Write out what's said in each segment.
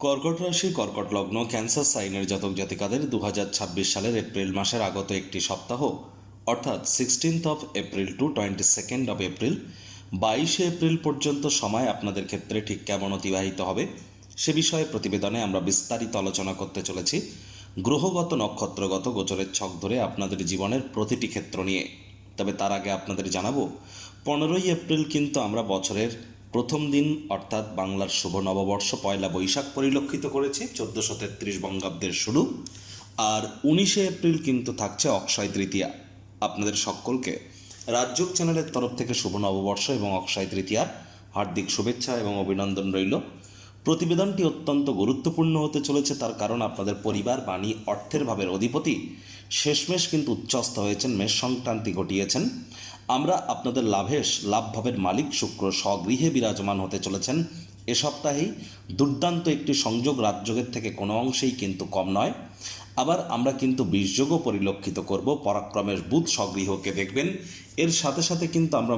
কর্কট রাশি, কর্কট লগ্ন, ক্যান্সার সাইনের জাতক জাতিকাদের 2026 সালের এপ্রিল মাসের আগত একটি সপ্তাহ অর্থাৎ 16 এপ্রিল টু 22 এপ্রিল 22 এপ্রিল পর্যন্ত সময় আপনাদের ক্ষেত্রে ঠিক কেমন অতিবাহিত হবে সে বিষয়ে প্রতিবেদনে আমরা বিস্তারিত আলোচনা করতে চলেছি। গ্রহগত নক্ষত্রগত গোচরের ছক ধরে আপনাদের জীবনের প্রতিটি ক্ষেত্র নিয়ে। তবে তার আগে আপনাদের জানাবো 15 এপ্রিল কিন্তু আমরা বছরের প্রথম দিন অর্থাৎ বাংলার শুভ নববর্ষ পয়লা বৈশাখ পরিলক্ষিত করেছি 1433 বঙ্গাব্দের শুরু। আর 19 এপ্রিল কিন্তু থাকছে অক্ষয় তৃতীয়া। আপনাদের সকলকে রাজযোগ চ্যানেলের তরফ থেকে শুভ নববর্ষ এবং অক্ষয় তৃতীয়ার হার্দিক শুভেচ্ছা এবং অভিনন্দন রইল। প্রতিবেদনটি অত্যন্ত গুরুত্বপূর্ণ হতে চলেছে, তার কারণ আপনাদের পরিবার, বাণী, অর্থের ভাবের অধিপতি শেষমেশ কিন্তু উচ্চস্থ হয়েছেন, মেষ সংক্রান্তি ঘটিয়েছেন। আমরা আপনাদের লাভ ভাবের মালিক শুক্র স্বগৃহে বিরাজমান হতে চলেছেন। এ সপ্তাহেই দুর্দান্ত একটি সংযোগ রাজযোগের থেকে কোনো অংশেই কিন্তু কম নয়। আবার আমরা কিন্তু বীজযোগও পরিলক্ষিত করব, পরাক্রমের বুধ স্বগৃহকে দেখবেন। এর সাথে সাথে কিন্তু আমরা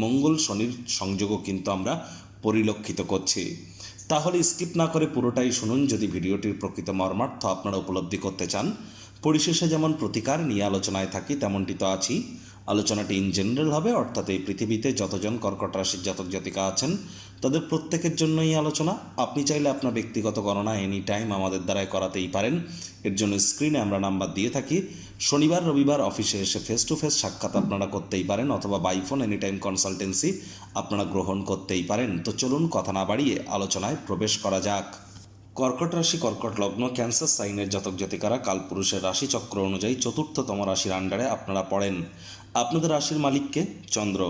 মঙ্গল শনির সংযোগও কিন্তু আমরা পরিলক্ষিত করছি। তাহলে স্কিপ না করে পুরোটাই শুনুন যদি ভিডিওটির প্রকৃত মর্মার্থ আপনারা উপলব্ধি করতে চান। পরিশেষে যেমন প্রতিকার নিয়ে আলোচনায় থাকি তেমনটি তো আছি। আলোচনাটি ইন জেনারেল হবে, অর্থাৎ এই পৃথিবীতে যতজন কর্কট রাশির জাতক জাতিকা আছেন তাদের প্রত্যেকের জন্যই আলোচনা। আপনি চাইলে আপনার ব্যক্তিগত গণনা এনি টাইম আমাদের দ্বারাই করাতেই পারেন। এর জন্য স্ক্রিনে আমরা নাম্বার দিয়ে থাকি। শনিবার রবিবার অফিসে এসে ফেস টু ফেস সাক্ষাৎ আপনারা করতেই পারেন, অথবা by phone any time consultancy আপনারা গ্রহণ করতেই পারেন। তো চলুন কথা না বাড়িয়ে আলোচনায় প্রবেশ করা যাক। কর্কট রাশি, কর্কট লগ্ন, ক্যান্সার সাইনের জাতক জাতিকারা কালপুরুষের রাশিচক্র অনুযায়ী চতুর্থতম রাশির আন্ডারে আপনারা পড়েন। আপনাদের রাশির মালিককে চন্দ্র।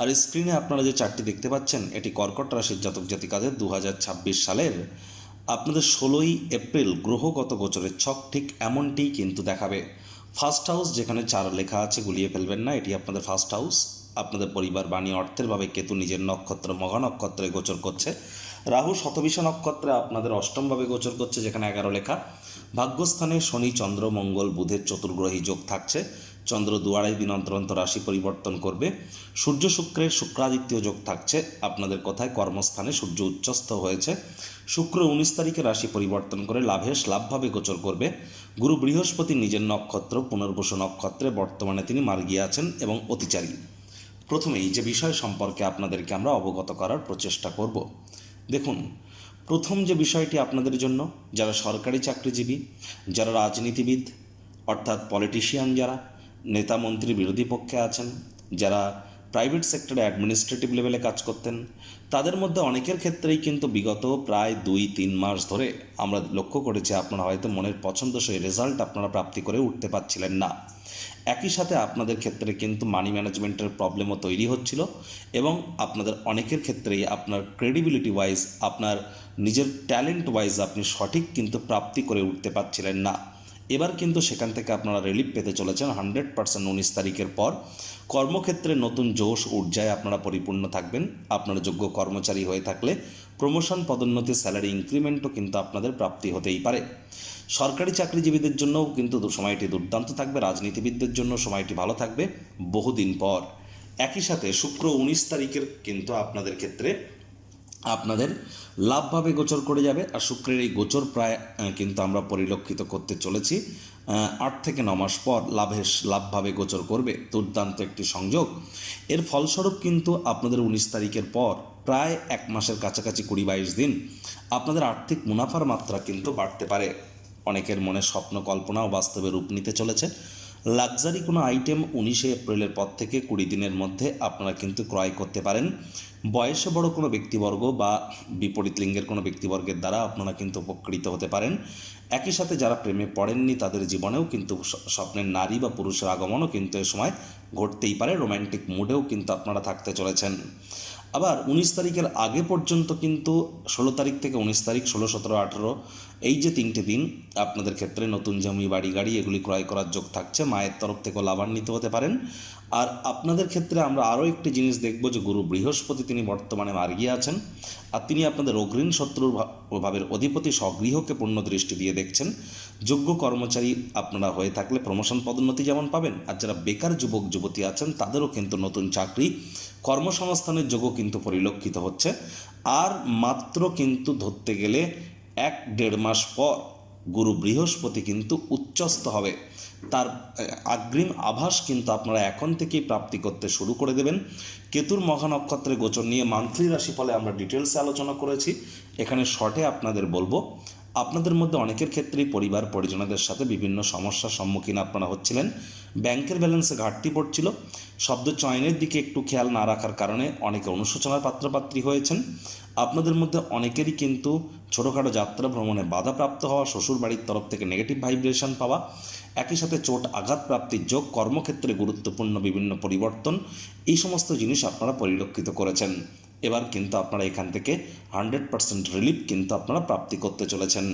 আর স্ক্রিনে আপনারা যে চারটি দেখতে পাচ্ছেন এটি কর্কট রাশির জাতক জাতিকাদের 2026 সালের আপনাদের 16 এপ্রিল গ্রহগত গোচরের ছক ঠিক এমনটিই কিন্তু দেখাবে। ফার্স্ট হাউস যেখানে 4 লেখা আছে গুলিয়ে ফেলবেন না, এটি আপনাদের ফার্স্ট হাউস। আপনাদের পরিবার, বাণী, অর্থের ভাবে কেতু নিজের নক্ষত্র মঘা নক্ষত্রে গোচর করছে। রাহু শতবিশা নক্ষত্রে আপনাদের অষ্টমভাবে গোচর করছে যেখানে 11 লেখা। ভাগ্যস্থানে শনি, চন্দ্র, মঙ্গল, বুধের চতুর্গ্রহী যোগ থাকছে। চন্দ্র 2-2.5 দিন অন্তর অন্তর রাশি পরিবর্তন করবে। সূর্য শুক্রের শুক্রাদিত্য যোগ থাকছে। আপনাদের কথায় কর্মস্থানে সূর্য উচ্চস্থ হয়েছে। শুক্র 19 তারিখে রাশি পরিবর্তন করে লাভভাবে গোচর করবে। গুরু বৃহস্পতি নিজের নক্ষত্র পুনর্বসু নক্ষত্রে বর্তমানে তিনি মার্গী আছেন এবং অতিচারী। প্রথমেই যে বিষয় সম্পর্কে আপনাদেরকে আমরা অবগত করার প্রচেষ্টা করব। দেখুন, প্রথম যে বিষয়টি আপনাদের জন্য, যারা সরকারি চাকরিজীবী, যারা রাজনীতিবিদ অর্থাৎ পলিটিশিয়ান, যারা নেতা মন্ত্রী বিরোধী পক্ষে আছেন, যারা প্রাইভেট সেক্টরে অ্যাডমিনিস্ট্রেটিভ লেভেলে কাজ করতেন, তাদের মধ্যে অনেকের ক্ষেত্রেই কিন্তু বিগত প্রায় 2-3 মাস ধরে আমরা লক্ষ্য করেছি আপনারা হয়তো মনের পছন্দসই রেজাল্ট আপনারা প্রাপ্তি করে উঠতে পারছিলেন না। একই সাথে আপনাদের ক্ষেত্রে কিন্তু মানি ম্যানেজমেন্টের প্রবলেমও তৈরি হচ্ছিল এবং আপনাদের অনেকের ক্ষেত্রেই আপনার ক্রেডিবিলিটি ওয়াইজ, আপনার নিজের ট্যালেন্ট ওয়াইজ আপনি সঠিক কিন্তু প্রাপ্তি করে উঠতে পারছিলেন না। এবার কিন্তু সেখান থেকে আপনারা রিলিফ পেতে চলেছেন 100% 19 তারিখের পর। কর্মক্ষেত্রে নতুন জোশ ঊর্জায় আপনারা পরিপূর্ণ থাকবেন। আপনারা যোগ্য কর্মচারী হয়ে থাকলে প্রমোশন, পদোন্নতি, স্যালারি ইনক্রিমেন্টও কিন্তু আপনাদের প্রাপ্তি হতেই পারে। সরকারি চাকরিজীবীদের জন্যও কিন্তু সময়টি দুর্দান্ত থাকবে। রাজনীতিবিদদের জন্য সময়টি ভালো থাকবে বহুদিন পর। একই সাথে শুক্র 19 তারিখের কিন্তু আপনাদের ক্ষেত্রে আপনাদের লাভভাবে গোচর করে যাবে। আর শুক্রের এই গোচর প্রায় কিন্তু আমরা পরিলক্ষিত করতে চলেছি 8 থেকে 9 মাস পর লাভভাবে গোচর করবে। দুর্দান্ত একটি সংযোগ। এর ফলস্বরূপ কিন্তু আপনাদের 19 তারিখের পর প্রায় 1 মাসের কাছাকাছি 20-22 দিন আপনাদের আর্থিক মুনাফার মাত্রা কিন্তু বাড়তে পারে। অনেকের মনে স্বপ্ন কল্পনাও বাস্তবে রূপ নিতে চলেছে। লাক্সারি কোনো আইটেম 19 এপ্রিলের পর থেকে 20 দিনের মধ্যে আপনারা কিন্তু ক্রয় করতে পারেন। বয়সে বড় কোনো ব্যক্তিবর্গ বা বিপরীত লিঙ্গের কোনো ব্যক্তিবর্গের দ্বারা আপনারা কিন্তু উপকৃত হতে পারেন। একই সাথে যারা প্রেমে পড়েননি তাদের জীবনেও কিন্তু স্বপ্নের নারী বা পুরুষের আগমনও কিন্তু এ সময় ঘটতেই পারে। রোম্যান্টিক মুডেও কিন্তু আপনারা থাকতে চলেছেন। আবার 19 তারিখের আগে পর্যন্ত কিন্তু 16 তারিখ থেকে 19 তারিখ, 16, 17, 18 এই যে 3টে দিন আপনাদের ক্ষেত্রে নতুন জমি, বাড়ি, গাড়ি এগুলি ক্রয় করার যোগ থাকছে। মায়ের তরফ থেকেও লাভান্বিত হতে পারেন। আর আপনাদের ক্ষেত্রে আমরা আরও একটি জিনিস দেখব যে গুরু বৃহস্পতি তিনি বর্তমানে মার্গী আছেন আর তিনি আপনাদের অগ্রীণ শত্রুর ভাবের অধিপতি স্বগৃহকে পূর্ণ দৃষ্টি দিয়ে দেখছেন। যোগ্য কর্মচারী আপনারা হয়ে থাকলে প্রমোশন, পদোন্নতি যেমন পাবেন, আর যারা বেকার যুবক যুবতী আছেন তাদেরও কিন্তু নতুন চাকরি, কর্মসংস্থানের যোগও কিন্তু পরিলক্ষিত হচ্ছে। আর মাত্র কিন্তু ধরতে গেলে 1-1.5 মাস পর গুরু বৃহস্পতি কিন্তু উচ্চস্থ হবে। তার অগ্রিম আভাস কিন্তু আপনারা এখন থেকেই প্রাপ্তি করতে শুরু করে দেবেন। কেতুর মঘা নক্ষত্রে গোচর নিয়ে মান্থলি রাশিফলে আমরা ডিটেলসে আলোচনা করেছি। এখানে শর্টে আপনাদের বলবো, আপনাদের মধ্যে অনেকের ক্ষেত্রেই পরিবার পরিজনদের সাথে বিভিন্ন সমস্যার সম্মুখীন আপনারা হচ্ছিলেন। ব্যাংকের ব্যালেন্সে ঘাটতি পড়ছিল। শব্দ চয়নের দিকে একটু খেয়াল না রাখার কারণে অনেকে অনুশোচনার পাত্রপাত্রী হয়েছেন। আপনাদের মধ্যে অনেকেরই কিন্তু ছোটোখাটো যাত্রা ভ্রমণে বাধাপ্রাপ্ত হওয়া, শ্বশুর বাড়ির তরফ থেকে নেগেটিভ ভাইব্রেশন পাওয়া, একই সাথে চোট আঘাত প্রাপ্তির যোগ, কর্মক্ষেত্রে গুরুত্বপূর্ণ বিভিন্ন পরিবর্তন, এই সমস্ত জিনিস আপনারা পরিলক্ষিত করেছেন। এবার কিন্তু আপনারা এখান থেকে 100% রিলিফ কিন্তু আপনারা প্রাপ্তি করতে চলেছেন।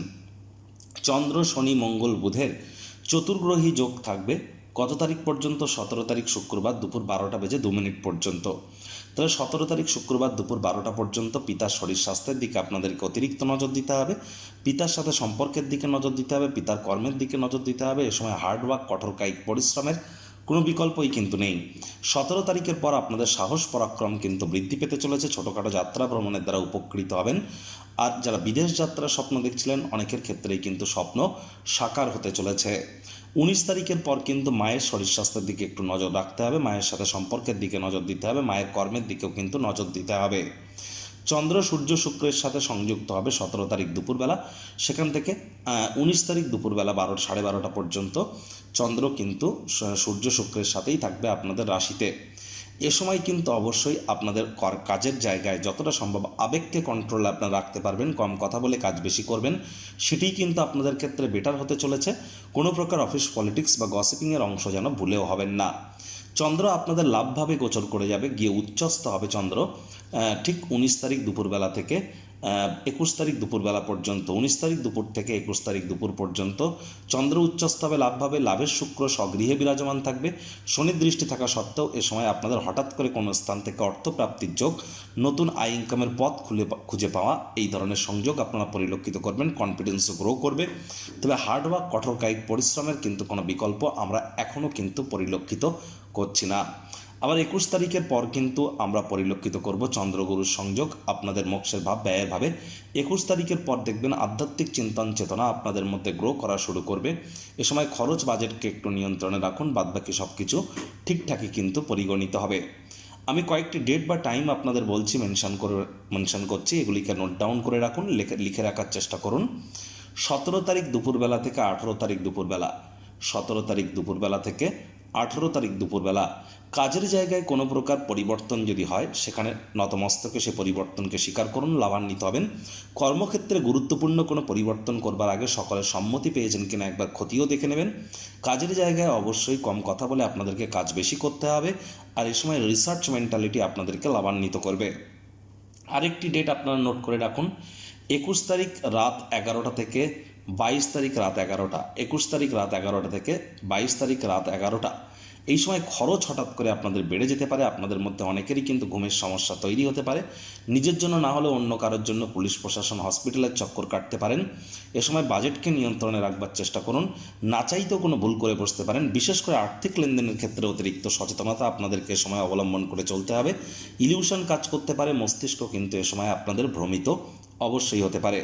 চন্দ্র, শনি, মঙ্গল, বুধের চতুর্গ্রহী যোগ থাকবে কত তারিখ পর্যন্ত? 17 তারিখ শুক্রবার দুপুর 12:02 পর্যন্ত। তাহলে 17 তারিখ শুক্রবার দুপুর 12টা পর্যন্ত পিতার শরীর স্বাস্থ্যের দিকে আপনাদেরকে অতিরিক্ত নজর দিতে হবে, পিতার সাথে সম্পর্কের দিকে নজর দিতে হবে, পিতার কর্মের দিকে নজর দিতে হবে। এ সময় হার্ডওয়ার্ক, কঠোর কায়িক পরিশ্রমের কোনো বিকল্পই কিন্তু নেই। 17 তারিখের পর আপনাদের সাহস পরাক্রম কিন্তু বৃদ্ধি পেতে চলেছে। ছোটোখাটো যাত্রা ভ্রমণের দ্বারা উপকৃত হবেন। আর যারা বিদেশ যাত্রার স্বপ্ন দেখছিলেন, অনেকের ক্ষেত্রেই কিন্তু স্বপ্ন সাকার হতে চলেছে। 19 তারিখের পর কিন্তু মায়ের শরীর স্বাস্থ্যের দিকে একটু নজর রাখতে হবে, মায়ের সাথে সম্পর্কের দিকে নজর দিতে হবে, মায়ের কর্মের দিকেও কিন্তু নজর দিতে হবে। চন্দ্র, সূর্য, শুক্রের সাথে সংযুক্ত হবে 17 তারিখ দুপুরবেলা। সেখান থেকে 19 তারিখ দুপুরবেলা 12:30 পর্যন্ত চন্দ্র কিন্তু সূর্য শুক্রের সাথেই থাকবে আপনাদের রাশিতে। এ সময় কিন্তু অবশ্যই আপনাদের কাজের জায়গায় যতটা সম্ভব আবেগকে কন্ট্রোলে আপনারা রাখতে পারবেন, কম কথা বলে কাজ বেশি করবেন, সেটি কিন্তু আপনাদের ক্ষেত্রে বেটার হতে চলেছে। কোনো প্রকার অফিস পলিটিক্স বা গসিপিংয়ের অংশ যেন ভুলেও হবেন না। চন্দ্র আপনাদের লাভভাবে গোচর করে যাবে, গিয়ে উচ্চস্থ হবে চন্দ্র ঠিক 19 তারিখ দুপুরবেলা থেকে 21 তারিখ দুপুরবেলা পর্যন্ত। 19 তারিখ দুপুর থেকে 21 তারিখ দুপুর পর্যন্ত চন্দ্র উচ্চস্থ হবে লাভভাবে। লাভের শুক্র স্বগৃহে বিরাজমান থাকবে। শনির দৃষ্টি থাকা সত্ত্বেও এ সময় আপনাদের হঠাৎ করে কোনো স্থান থেকে অর্থপ্রাপ্তির যোগ, নতুন আয় ইনকামের পথ খুঁজে পাওয়া, এই ধরনের সংযোগ আপনারা পরিলক্ষিত করবেন। কনফিডেন্সও গ্রো করবে। তবে হার্ডওয়ার্ক, কঠোর কায়িক পরিশ্রমের কিন্তু কোনো বিকল্প আমরা এখনও কিন্তু পরিলক্ষিত করছি না। আবার 21 তারিখের পর কিন্তু আমরা পরিলক্ষিত করব চন্দ্রগুরুর সংযোগ আপনাদের মোক্ষের ভাব, ব্যয়ের ভাবে। 21 তারিখের পর দেখবেন আধ্যাত্মিক চিন্তন চেতনা আপনাদের মধ্যে গ্রো করা শুরু করবে। এ সময় খরচ বাজেটকে একটু নিয়ন্ত্রণে রাখুন, বাদবাকি সব কিছু ঠিকঠাকই কিন্তু পরিগণিত হবে। আমি কয়েকটি ডেট বা টাইম আপনাদের বলছি, মেনশন করছি, এগুলিকে নোট ডাউন করে রাখুন, লিখে রাখার চেষ্টা করুন। 17 তারিখ দুপুরবেলা থেকে 18 তারিখ দুপুরবেলা, 17 তারিখ দুপুরবেলা থেকে 18 তারিখ দুপুরবেলা কাজের জায়গায় কোনো প্রকার পরিবর্তন যদি হয়, সেখানে নতমস্তকে সে পরিবর্তনকে স্বীকার করুন, লাভান্বিত হবেন। কর্মক্ষেত্রে গুরুত্বপূর্ণ কোনো পরিবর্তন করবার আগে সকলের সম্মতি পেয়েছেন কিনা একবার খতিও দেখে নেবেন। কাজের জায়গায় অবশ্যই কম কথা বলে আপনাদেরকে কাজ বেশি করতে হবে, আর এই সময় রিসার্চ মেন্টালিটি আপনাদেরকে লাভান্বিত করবে। আরেকটি ডেট আপনারা নোট করে রাখুন, 21 তারিখ রাত 11টা থেকে 22 তারিখ রাত 11টা, 21 তারিখ রাত 11টা থেকে 22 তারিখ রাত 11টা। এই সময় খরচ হঠাৎ করে আপনাদের বেড়ে যেতে পারে। আপনাদের মধ্যে অনেকেরই কিন্তু ঘুমের সমস্যা তৈরি হতে পারে। নিজের জন্য না হলেও অন্য কারোর জন্য পুলিশ প্রশাসন, হসপিটালের চক্কর কাটতে পারেন। এ সময় বাজেটকে নিয়ন্ত্রণে রাখবার চেষ্টা করুন। না চাইতেও কোনো ভুল করে বসতে পারেন। বিশেষ করে আর্থিক লেনদেনের ক্ষেত্রে অতিরিক্ত সচেতনতা আপনাদেরকে এ সময় অবলম্বন করে চলতে হবে। ইলিউশন কাজ করতে পারে, মস্তিষ্ক কিন্তু এ সময় আপনাদের ভ্রমিত অবশ্যই হতে পারে।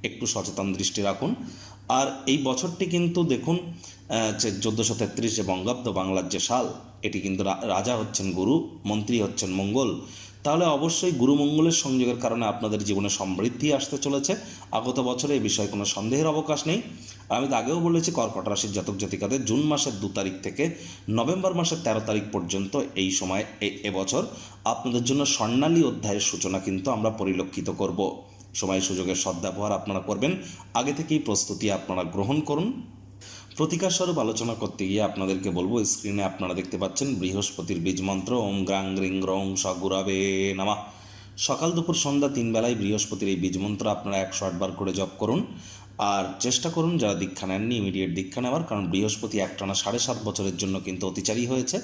একটু সচেতন দৃষ্টি রাখুন। আর এই বছরটি কিন্তু দেখুন, যে 1433 যে বঙ্গাব্দ, বাংলার যে সাল, এটি কিন্তু রাজা হচ্ছেন গুরু, মন্ত্রী হচ্ছেন মঙ্গল। তাহলে অবশ্যই গুরু মঙ্গলের সংযোগের কারণে আপনাদের জীবনে সমৃদ্ধি আসতে চলেছে আগত বছরে, এই বিষয়ে কোনো সন্দেহের অবকাশ নেই। আমি তো আগেও বলেছি, কর্কট রাশির জাতক জাতিকাদের জুন মাসের 2 তারিখ থেকে নভেম্বর মাসের 13 তারিখ পর্যন্ত এই সময় এবছর আপনাদের জন্য স্বর্ণালী অধ্যায়ের সূচনা কিন্তু আমরা পরিলক্ষিত করব। সময় সুযোগের সদ্ব্যবহার আপনারা করবেন, আগে থেকেই প্রস্তুতি আপনারা গ্রহণ করুন। প্রতিকার স্বরূপ আলোচনা করতে গিয়ে আপনাদেরকে বলবো, স্ক্রিনে আপনারা দেখতে পাচ্ছেন বৃহস্পতির বীজ মন্ত্র ওম গ্রাং গ্রিং গ্রং সগুরাবে নামা। সকাল দুপুর সন্ধ্যা 3 বেলায় বৃহস্পতির এই বীজ মন্ত্র আপনারা 108 বার করে জপ করুন। আর চেষ্টা করুন যারা দীক্ষা নেননি ইমিডিয়েট দীক্ষা নেওয়ার, কারণ বৃহস্পতি একটানা 7.5 বছরের জন্য কিন্তু অতিচারী হয়েছে।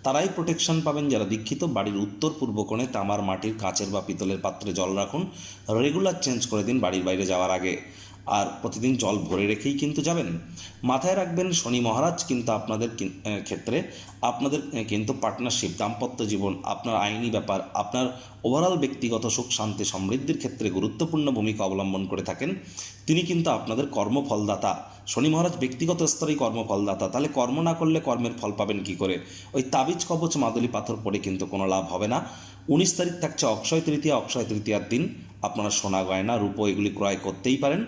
তারাই প্রোটেকশন পাবেন যারা দীক্ষিত। বাড়ির উত্তর পূর্ব কোণে তামার, মাটির, কাচের বা পিতলের পাত্রে জল রাখুন। রেগুলার চেঞ্জ করে দিন বাড়ির বাইরে যাওয়ার আগে। আর প্রতিদিন জল ভরে রেখেই কিন্তু যাবেন। মাথায় রাখবেন শনি মহারাজ কিন্তু আপনাদের ক্ষেত্রে আপনাদের কিন্তু পার্টনারশিপ, দাম্পত্য জীবন, আপনার আইনি ব্যাপার, আপনার ওভারঅল ব্যক্তিগত সুখ শান্তি সমৃদ্ধির ক্ষেত্রে গুরুত্বপূর্ণ ভূমিকা অবলম্বন করে থাকেন। তিনি কিন্তু আপনাদের কর্মফলদাতা। শনি মহারাজ ব্যক্তিগত স্তরেই কর্মফলদাতা, তাহলে কর্ম না করলে কর্মের ফল পাবেন কি করে? ওই তাবিজ কবচ মাদুলি পাথর পড়ে কিন্তু কোনো লাভ হবে না। 19 তারিখ থাকছে অক্ষয় তৃতীয়া। অক্ষয় তৃতীয়ার দিন আপনারা সোনা গয়না রূপো এগুলি ক্রয় করতেই পারেন।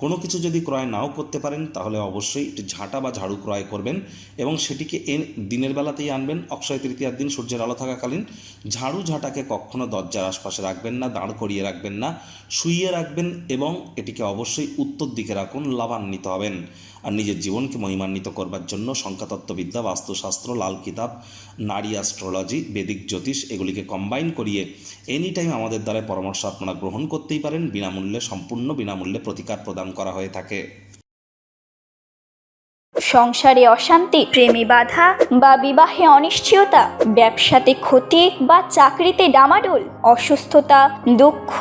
কোনো কিছু যদি ক্রয় নাও করতে পারেন তাহলে অবশ্যই একটি ঝাঁটা বা ঝাড়ু ক্রয় করবেন এবং সেটিকে দিনের বেলাতেই আনবেন। অক্ষয় তৃতীয়ার দিন সূর্যের আলো থাকাকালীন ঝাড়ু ঝাঁটাকে কখনো দরজার আশপাশে রাখবেন না, দাঁড় করিয়ে রাখবেন না, শুইয়ে রাখবেন এবং এটিকে অবশ্যই উত্তর দিকে রাখুন, লাভান্বিত হবেন। আর নিজের জীবনকে মহিমান্বিত করবার জন্য সংখ্যাতত্ত্ববিদ্যা, বাস্তুশাস্ত্র, লাল কিতাব, নারী অ্যাস্ট্রোলজি, বেদিক জ্যোতিষ এগুলিকে কম্বাইন করিয়ে এনি টাইম আমাদের দ্বারা পরামর্শ আপনারা গ্রহণ করতেই পারেন। বিনামূল্যে, সম্পূর্ণ বিনামূল্যে প্রতিকার প্রদান করা হয়ে থাকে। সংসারে অশান্তি, প্রেমে বাধা বা বিবাহে অনিশ্চয়তা, ব্যবসাতে ক্ষতি বা চাকরিতে ডামাডোল, অসুস্থতা, দুঃখ,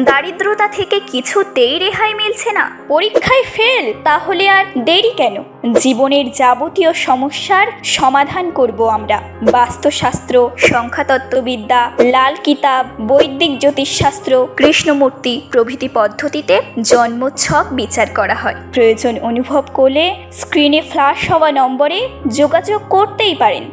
দারিদ্রতা থেকে কিছুতেই রেহাই মিলছে না, পরীক্ষায় ফেল, তাহলে আর দেরি কেন? জীবনের যাবতীয় সমস্যার সমাধান করব আমরা। বাস্তুশাস্ত্র, সংখ্যাতত্ত্ববিদ্যা, লাল কিতাব, বৈদিক জ্যোতিষশাস্ত্র, কৃষ্ণমূর্তি প্রভৃতি পদ্ধতিতে জন্মছক বিচার করা হয়। প্রয়োজন অনুভব করলে স্ক্রিনে ফ্ল্যাশ হওয়া নম্বরে যোগাযোগ করতেই পারেন।